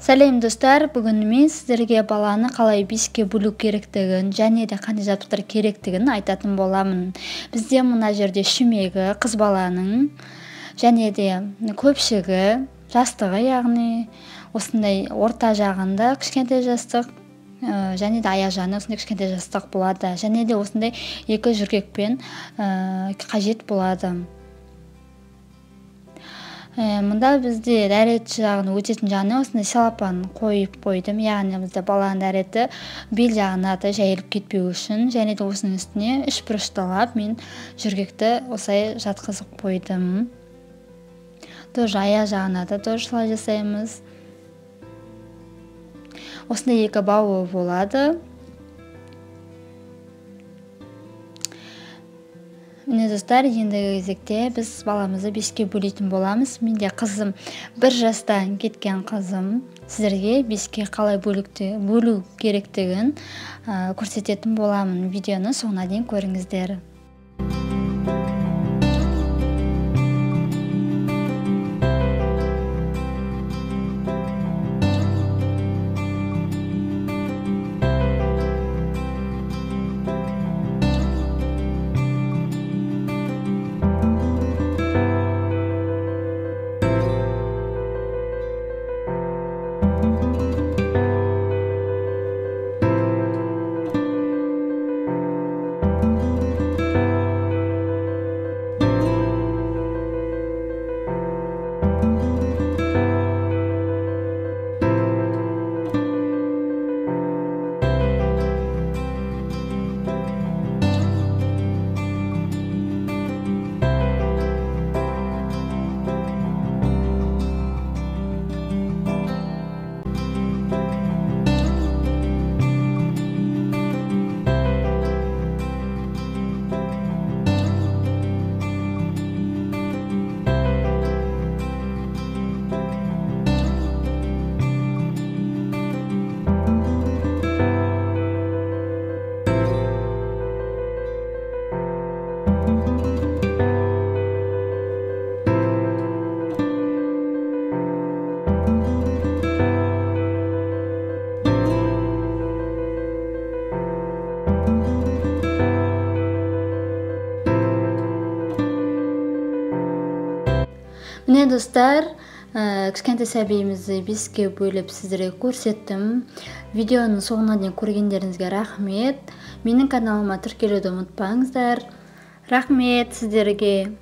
Сәлем достар, бүгін мен сіздерге баланы қалай беске бөлу керектігін және де қандай жабдықтар керектігін айтатын боламын. Бізде мына жерде шүмегі қыз баланың және де көпшігі жастығы, яғни осындай орта жағында кішкентай жастық және де аяқ жағында осындай кішкентай жастық болады. Және де осындай екі жүргекпен қажет болады. Мұнда бізде дәрет жағын өтетін жағына осындай селлофан қойып қойдым. Яғни бізде баланың дәреті бел жағына да жайылып кетпеу үшін, және де осының үстіне үш бұрышталап мен жүргекті осылай жатқызып қойдым. Тоже аяқ жағына да тоже солай жасаймыз. Осындай екі бауы болады. Міне достар, ендігі кезекте біз баламызды беске бөлетін боламыз. Менде қызым 1 жастан кеткен қызым. Сіздерге беске қалай бөлу керектігін көрсететін боламын. Видеоны соңына дейін көріңіздер. Міне достар, кішкентай сәбиімізді беске бөліп сіздерге көрсеттім. Видеоның соңына дейін көргендеріңізге рахмет. Менің каналыма тіркелуді ұмытпаңыздар. Рахмет сіздерге.